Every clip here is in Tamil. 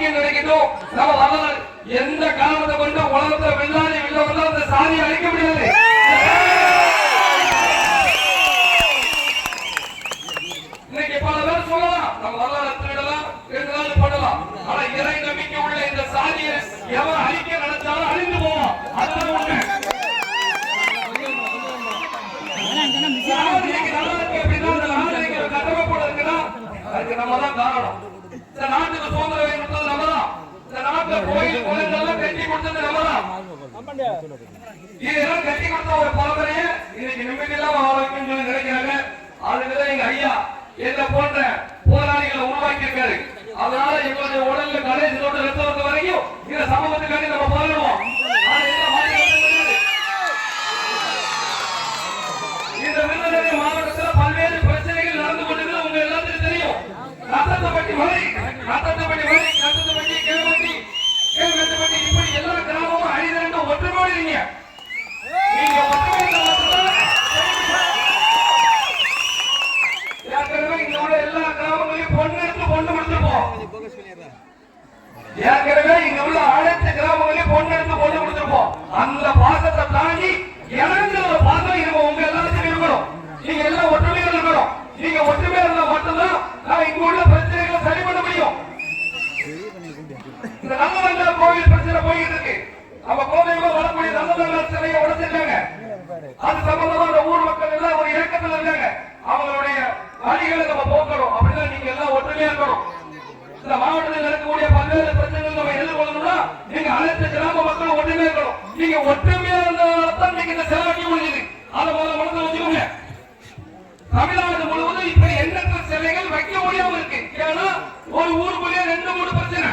நீங்க நினைக்கட்டும் நம்ம வரலாறு எந்த காரணத்தை கொண்டு உலகத்தை வெள்ளாடி வெளில வந்தா அந்த சாதியை அழிக்க முடியாது. இன்னைக்கு பல பேர் சொல்லலாம் நம்ம வரலாறு திருடலாம் எழுதலாம் பண்ணலாம். ஆனா இறை நம்பிக்கை உள்ள இந்த சாதியை எவன் அழிக்க நினைச்சாலும் அழிந்து போவோம். அதுதான் உண்மை. நம்ம தான் காரணம். இந்த நாட்டுக்கு சுதந்திரம் கொடுத்தது நம்ம தான். இந்த நாட்டுல கோயில் குளங்கள்லாம் கட்டி கொடுத்தது நம்ம தான். இதெல்லாம் கட்டி கொடுத்த ஒரு பரம்பரைய இன்னைக்கு நிம்மதியெல்லாம் வாழ வைக்கணும்னு சொல்லி நினைக்கிறாங்க. அதுக்குதான் எங்க ஐயா என்ன போன்ற போராளிகளை உருவாக்கி இருக்காரு. அதனால எங்களுடைய உடல்ல கடைசி தொட்டு ரத்தம் வரைக்கும் இந்த சமூகத்துக்காண்டி நம்ம போராடுவோம். இந்த விருதுநகர் மாவட்டத்தில் பல்வேறு பிரச்சனைகள் நடந்து கொண்டிருக்கிறது உங்க எல்லாத்துக்கும் தெரியும். ரத்தப்பட்டி மலை, ரத்தப்பட்டி மலை, ரத்தப்பட்டி கேள்வட்டி, கேள்வட்டி இப்படி எல்லா கிராமமும் அழிதிரண்டு ஒற்றுமையோடு நீங்க ஒற்றுமை ஏற்கனவே இங்க உள்ள எல்லா கிராமங்களையும் பொண்ணு எடுத்து பொண்ணு கொடுத்துருப்போம். ஏற்கனவே இங்க உள்ள அனைத்து கிராமங்களையும் பொண்ணு எடுத்து பொண்ணு கொடுத்துருப்போம். அந்த பாசத்தை தாண்டி எனக்கு ஒரு பாசம் இருக்கும். உங்க எல்லாத்தையும் இருக்கணும். நீங்க எல்லாம் ஒற்றுமையா இருக்கணும். நீங்க ஒற்றுமையா இருந்தா மட்டும்தான் நான் இங்க உள்ள பிரச்சனைகளை சரி பண்ண முடியும். இந்த நல்ல கோவில் பிரச்சனை போயிட்டு இருக்கு. நம்ம கோவையில வரக்கூடிய நல்ல சிலையை உடைச்சிருக்காங்க. அது சம்பந்தமா அந்த ஊர் மக்கள் எல்லாம் ஒரு இயக்கத்தில் இருக்காங்க. அவங்களுடைய வழிகளை நம்ம போக்கணும். அப்படிதான் நீங்க எல்லாம் ஒற்றுமையா இருக்கணும். இந்த மாவட்டத்தில் நடக்கக்கூடிய பல்வேறு பிரச்சனைகள் நம்ம எதிர்கொள்ளணும்னா நீங்க அனைத்து கிராம மக்களும் ஒற்றுமையா இருக்கணும். நீங்க ஒற்றுமையா இருந்தால்தான் நீங்க இந்த செலவழிக்க முடியுது. அதை முதல்ல மனதில் வச்சுக்கோங்க. தமிழ்நாடு முழுவதும் இப்படி எண்ணற்ற சிலைகள் வைக்க முடியாம இருக்கு. ஏன்னா ஒரு ஊருக்குள்ளே 2-3 பிரச்சனை.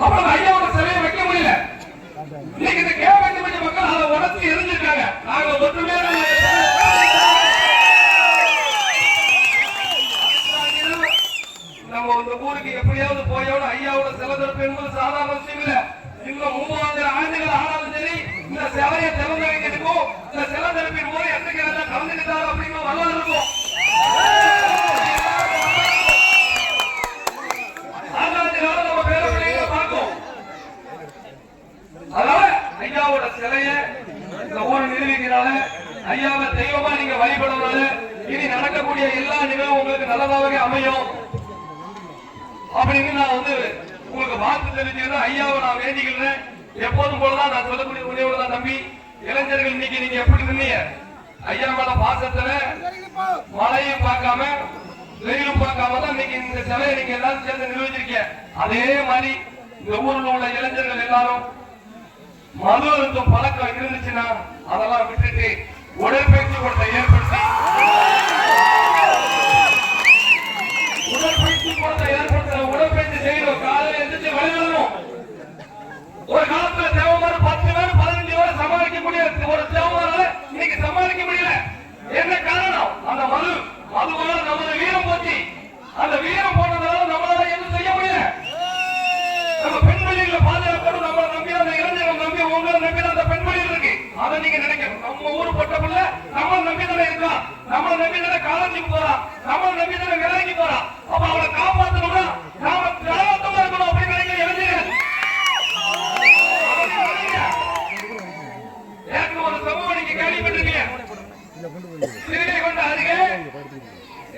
அப்புறம் ஐயாவோட சிலையை வைக்க முடியல. இன்னைக்கு இந்த கேவண்டி மக்கள் அதை உடச்சு எரிஞ்சிருக்காங்க. நாங்க ஒற்றுமையா நம்ம இந்த ஊருக்கு எப்படியாவது போயோட ஐயாவோட சிலை திறப்பு என்பது சாதாரண விஷயம் இல்ல. இன்னும் 3000 ஆண்டுகள் ஆனாலும் சரி இந்த சிலையை திறந்து வைக்கிறதுக்கும் இந்த சிலை திறப்பின் போது எத்தனை கலந்துக்கிட்டாரு அப்படிங்கிற வரலாறு இருக்கும். நம்ம பேர பிள்ளைகளை பார்க்கும். அதனால ஐயாவோட சிலையை இந்த ஊரை நிரூபிக்கிறாங்க. ஐயாவை தெய்வமா நீங்க வழிபடுறதுனால இனி நடக்கக்கூடிய எல்லா நிகழ்வும் உங்களுக்கு நல்லதாகவே அமையும் அப்படின்னு நான் உங்களுக்கு வாழ்த்து தெரிவிச்சுக்கிறேன். ஐயாவை நான் வேண்டிக்கிறேன். எப்போதும் போலதான் நான் சொல்லக்கூடிய உணவு தான் தம்பி. இளைஞர்கள் இன்னைக்கு நீங்க எப்படி இருந்தீங்க? ஐயா மேல பாசத்துல மழையும் பார்க்காம வெயிலும் பார்க்காம தான் இன்னைக்கு இந்த சிலையை நீங்க எல்லாரும் சேர்ந்து நிர்வகிச்சிருக்கீங்க. அதே மாதிரி இந்த ஊரில் உள்ள இளைஞர்கள் எல்லாரும் மது அருந்தும் பழக்கம் இருந்துச்சுன்னா அதெல்லாம் விட்டுட்டு உடற்பயிற்சி கூடத்தை ஏற்படுத்தி உடற்பயிற்சி செய்யணும். காலையில் எந்திரிச்சு விளையாடணும். ஒரு காலத்துல தேவமான 10 பேர் 15 பேர் சமாளிக்கக்கூடிய ஒரு தேவமான இன்னைக்கு சமாளிக்க முடியல. என்ன காரணம்? அந்த மதுவால நமது வீரம் போச்சு. அந்த வீரம் போனதால நம்மளால எதுவும் செய்ய முடியல. நம்ம பெண்மொழிகளை பாதுகாக்கணும். நம்மளை நம்பி அந்த இளைஞர்கள் நம்பி உங்களை நம்பி அந்த பெண்மொழிகள் இருக்கு. அதை நீங்க நினைக்கணும். நம்ம ஊரு பட்ட பிள்ளை நம்மளை நம்பி தானே இருக்கான். நம்மளை நம்பி தானே காலேஜுக்கு போறான். நம்மளை நம்பி தானே வேலைக்கு போறான். அப்ப அவளை காப்பாற்றணும்னா நாம காலத்தமா இருக்கணும் அப்படின்னு நினைக்கிற இளைஞர்கள் ஒரு சமூகம் நீங்க கேள்விப்பட்டிருக்கீங்க. சிறுகை கொண்ட அருகே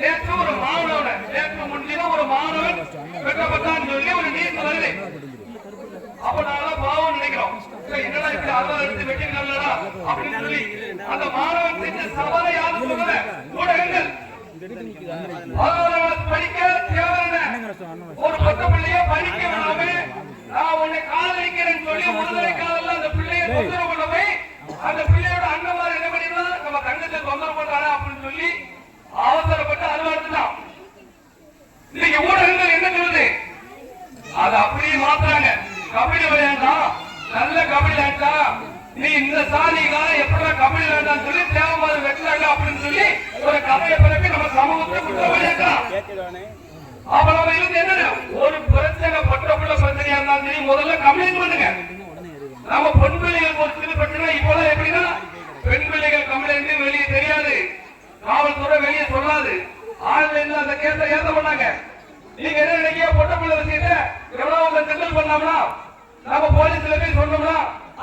நேற்று ஒரு மாணவன் நேற்று முன்தினம் ஒரு மாணவன் வெட்டப்பட்டான்னு சொல்லி ஒரு நீர் வருது. அப்ப நாங்க பாவம் நினைக்கிறோம். என்னடா இப்படி அதான் எடுத்து வெட்டினாங்களா அப்படின்னு சொல்லி அந்த மாணவன் செஞ்ச சவாலை யாரும் சொல்லல. ஊடகங்கள் படிக்க தேவை ஒரு பத்த பிள்ளைய படிக்க விடாம நான் உன்னை காதலிக்கிறேன்னு சொல்லி விடுதலை காதல அந்த பிள்ளைய தொந்தரவு பண்ண போய் அந்த பிள்ளையோட அண்ணமார் என்ன பண்ணிருந்தா நம்ம தங்கத்தை தொந்தரவு பண்றாரு அப்படின்னு சொல்லி அவசரப்பட்டு அலுவலகத்தான். இன்னைக்கு ஊடகங்கள் என்ன சொல்லுது? அதை அப்படியே மாத்துறாங்க. கபடி விளையாண்டா நல்ல கபடி விளையாண்டா நீ இந்த சாதிக்காக எப்படா கபடி விளையாண்டான்னு சொல்லி தேவமாறு வெட்டுறாங்க அப்படின்னு சொல்லி ஒரு கதையை பிறகு நம்ம சமூகத்தை குற்றவாளியாக்கலாம். அப்ப நம்ம இருந்து என்ன ஒரு பிரச்சனை பட்டப்புள்ள பிரச்சனையா இருந்தாலும் சரி முதல்ல கம்ப்ளைண்ட் பண்ணுங்க. நம்ம பெண் பிள்ளைகள் ஒரு சிறு பிரச்சனை இப்பெல்லாம் எப்படின்னா பெண் பிள்ளைகள் கம்ப்ளைண்ட் வெளியே தெரியாது. காவல்துறை வெளியே சொல்லாது. ஆன்லைன்ல அந்த கேஸை ஏத்த பண்ணாங்க. நீங்க என்ன நினைக்க பொட்ட பிள்ளை விஷயத்த கிண்டல் பண்ணோம்னா நம்ம போலீஸ்ல போய் சொன்னோம்னா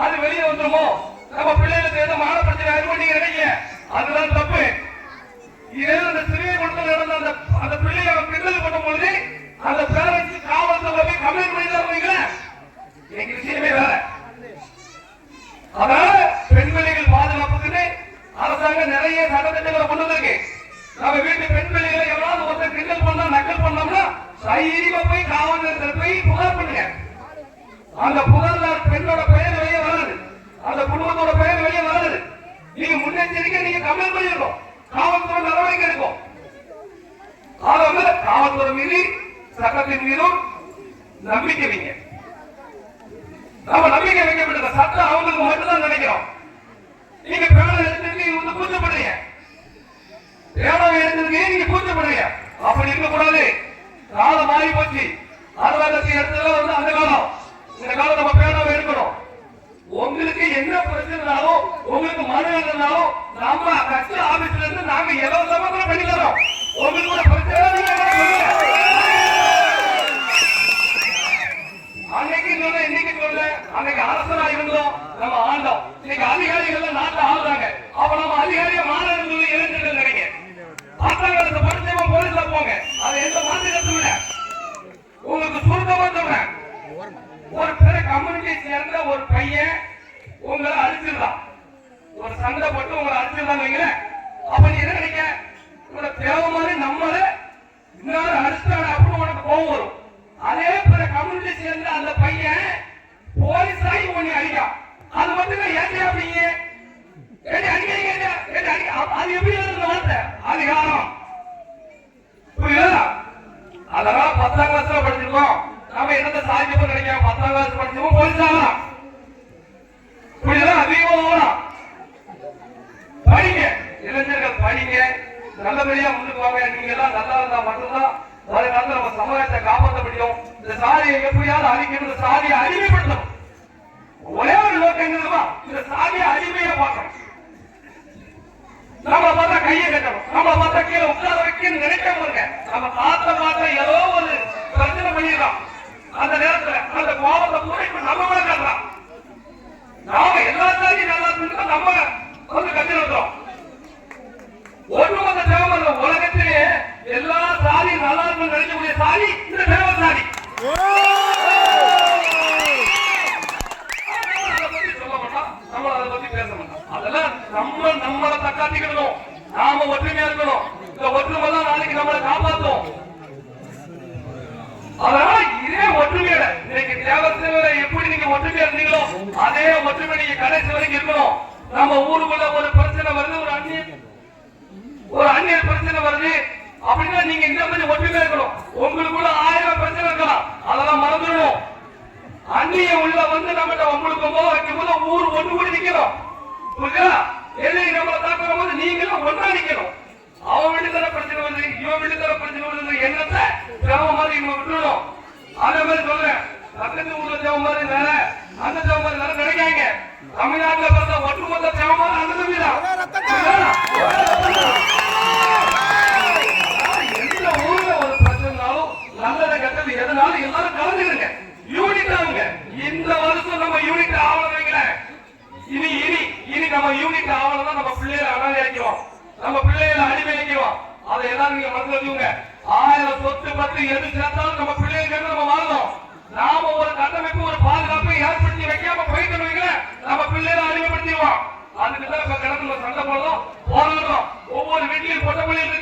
அது வெளியே வந்துருமோ, நம்ம பிள்ளைகளுக்கு ஏதோ மான பிரச்சனை ஆகும் நீங்க நினைக்க, அதுதான் தப்பு. இதே அந்த சிறிய குளத்தில் நடந்த அந்த பிள்ளையை கிண்டல் பண்ணும் பொழுது அந்த பேரண்ட்ஸ் காவல்துறை போய் கம்ப்ளைண்ட் பண்ணிதான் எங்க விஷயமே வேற. அதனால பெண் பிள்ளைகள் பாதுகாப்புக்கு அரசாங்கம் நிறைய சட்டத்திட்டங்களை கொண்டு வந்திருக்கு. நம்ம வீட்டு பெண் பிள்ளைகளை எவ்வளவு ஒருத்தர் கிண்டல் பண்ணா நக்கல் பண்ணோம்னா தைரியமா போய் காவல் நிலையத்தில் போய் புகார் பண்ணுங்க. அந்த புகார்ல பெண்ணோட பெயர் வெளியே வராது, அந்த குடும்பத்தோட பெயர் வெளியே வராது. நீங்க முன்னெச்சரிக்கை நீங்க கம்ப்ளைண்ட் பண்ணிருக்கோம், காவல்துறை நடவடிக்கை எடுக்கும். அதனால காவல்துறை மீது சட்டத்தின் மீதும் நம்பிக்கை வைங்க. நம்ம நம்பிக்கை வைக்கப்பட்ட சட்டம் அவங்களுக்கு மட்டும்தான் நினைக்கிறோம். நீங்க பேரம் எடுத்துட்டு நீங்க கூச்சப்படுறீங்க, பேரம் எடுத்துட்டு நீங்க கூச்சப்படுறீங்க. அப்படி இருக்கக்கூடாது. காலம் மாறி போச்சு. 60 இடத்துல வந்து அந்த காலம், இந்த காலம் நம்ம பேரம் எடுக்கணும். உங்களுக்கு என்ன பிரச்சனைனாலும் உங்களுக்கு மனு எழுதினாலும் நம்ம கட்சி ஆபீஸ்ல இருந்து நாங்க இலவசமா பண்ணி தரோம். உங்களுக்கு ஒரு பிரச்சனை அன்னைக்கு சொல்ல இன்னைக்கு சொல்ல, அன்னைக்கு அரசனா இருந்தோம் நம்ம ஆண்டோம். இன்னைக்கு அதிகாரிகள் நாட்டில் ஆளுறாங்க. அப்ப நம்ம அதிகாரியை மாணவர்கள் சொல்லி இளைஞர்கள் நினைங்க. 10ஆம் கிளாஸ் படிச்சவங்க போலீஸ்ல போங்க, அது எந்த மாநிலத்தும் இல்ல. உங்களுக்கு சுருக்கமா சொல்றேன், ஒரு பிற கம்யூனிட்டி சேர்ந்த ஒரு பையன் உங்களை அடிச்சிருந்தான், ஒரு சண்டை போட்டு உங்களை அடிச்சிருந்தாங்க வைங்களேன். அப்ப நீ என்ன நினைக்க, உங்களை தேவை மாதிரி நம்மள இன்னொரு அடிச்சாங்க அப்படின்னு உனக்கு கோவம் வரும். அதே பிற கம்யூனிட்டி சேர்ந்த அந்த பையன் போலீஸ் ஆகி உன்னை அடிக்கா, அது மட்டும் ஏன் அப்படிங்க அது எப்படி வார்த்தை அதிகாரம் புரியுதா? அதெல்லாம் 10ஆம் கிளாஸ்ல படிச்சிருக்கோம். நம்ம என்னத்தை சாதிக்கப்போ நினைக்கிறோம், 10ஆம் கிளாஸ் படிச்சோம் போலீஸ் ஆகலாம். புரியுதா? அதிகமாக படிங்க, இளைஞர்கள் படிங்க, நல்லபடியா முன்னுக்கு வாங்க. நீங்க எல்லாம் நல்லா இருந்தா மட்டும்தான் வருங்காலத்தில் நம்ம சமுதாயத்தை காப்பாற்ற முடியும். இந்த சாதியை எப்படியாவது அழிக்கணும், சாதியை அடிமைப்படுத்தணும். ஒரே ஒரு நோக்கம் என்னதுமா, இந்த சாதியை அடிமையா பார்க்கணும். நம்ம பார்த்தா கையை கட்டணும், நம்ம பார்த்தா கீழே உட்கார வைக்கணும்னு நினைக்காம இருக்க. நம்ம பார்த்த ஏதோ ஒரு பிரச்சனை பண்ணிடலாம். அந்த நேரத்தில் அந்த கோபத்தை கூட இப்ப நம்ம மேல காட்டலாம். நாம எல்லா சாதியும் நல்லா இருந்தா நம்ம வந்து கட்டி இருக்கிறோம். ஒட்டுமொத்த தேவம் உலகத்திலே எல்லா சாதியும் நல்லா இருக்கும் நினைக்கக்கூடிய சாதி இந்த தேவ சாதி. நம்ம அதை பத்தி பேச மாட்டோம். அதெல்லாம் நம்மளை தக்காத்திக்கணும், நாம ஒற்றுமையா இருக்கணும். இந்த ஒற்றுமை தான் நாளைக்கு நம்மளை காப்பாற்றும். அதனால இதே ஒற்றுமையோட இன்னைக்கு தேவசேவை எப்படி நீங்க ஒற்றுமையா இருந்தீங்களோ அதே ஒற்றுமை நீங்க கடைசி வரைக்கும் இருக்கணும். நம்ம ஊருக்குள்ள ஒரு பிரச்சனை வருது, ஒரு அந்நியர் பிரச்சனை வருது அப்படின்னா நீங்க இந்த மாதிரி ஒற்றுமையா இருக்கணும். உங்களுக்குள்ள 1000 பிரச்சனை இருக்கலாம், அதெல்லாம் மறந்துடணும். அந்நிய உள்ள வந்து நம்ம உங்களுக்கு போது வைக்கும் போது ஊர் ஒன்று கூடி நிக்கணும். புரியுதா? எதிரி நம்மளை தாக்குற போது நீங்களும் ஒன்றா நிக்கணும். அவன் விடுதல பிரச்சனை வருது, இவன் விடுதல பிரச்சனை வருது எண்ணத்தை தேவ மாதிரி இவங்க விட்டுறணும். அதே மாதிரி சொல்றேன், பக்கத்து ஊர்ல தேவ மாதிரி வேற, அந்த தேவ மாதிரி வேற நினைக்காங்க. தமிழ்நாட்டில் பிறந்த ஒட்டுமொத்த தேவ மாதிரி அந்த தம்பிதான். எந்த ஊர்ல ஒரு பிரச்சனைனாலும் நல்லத கட்டது எதனாலும் எல்லாரும் கலந்துருங்க, யூனிட் ஆகுங்க. இந்த வருஷம் நம்ம யூனிட் ஆகணும் வைக்கல. இனி நம்ம யூனிட் ஆகணும், நம்ம பிள்ளைகளை அனாதை வைக்கிறோம், நம்ம பிள்ளைகளை அடிமை வைக்கிறோம். அதை எல்லாம் நீங்க மறந்து வச்சுங்க. 1000 சொத்து பத்து எது சேர்த்தாலும் நம்ம பிள்ளைகளுக்கு நம்ம வாழணும். நாம ஒரு கட்டமைப்பு ஒரு பாதுகாப்பை ஏற்படுத்தி வைக்காம போயிட்டு வைக்கல, நம்ம பிள்ளைகளை அடிமைப்படுத்திடுவோம். அதுக்குதான் இப்ப கிடத்துல சண்டை போடுறோம், போராடுறோம். ஒவ்வொரு வீட்லயும் பொட்டை பிள்ளைகள்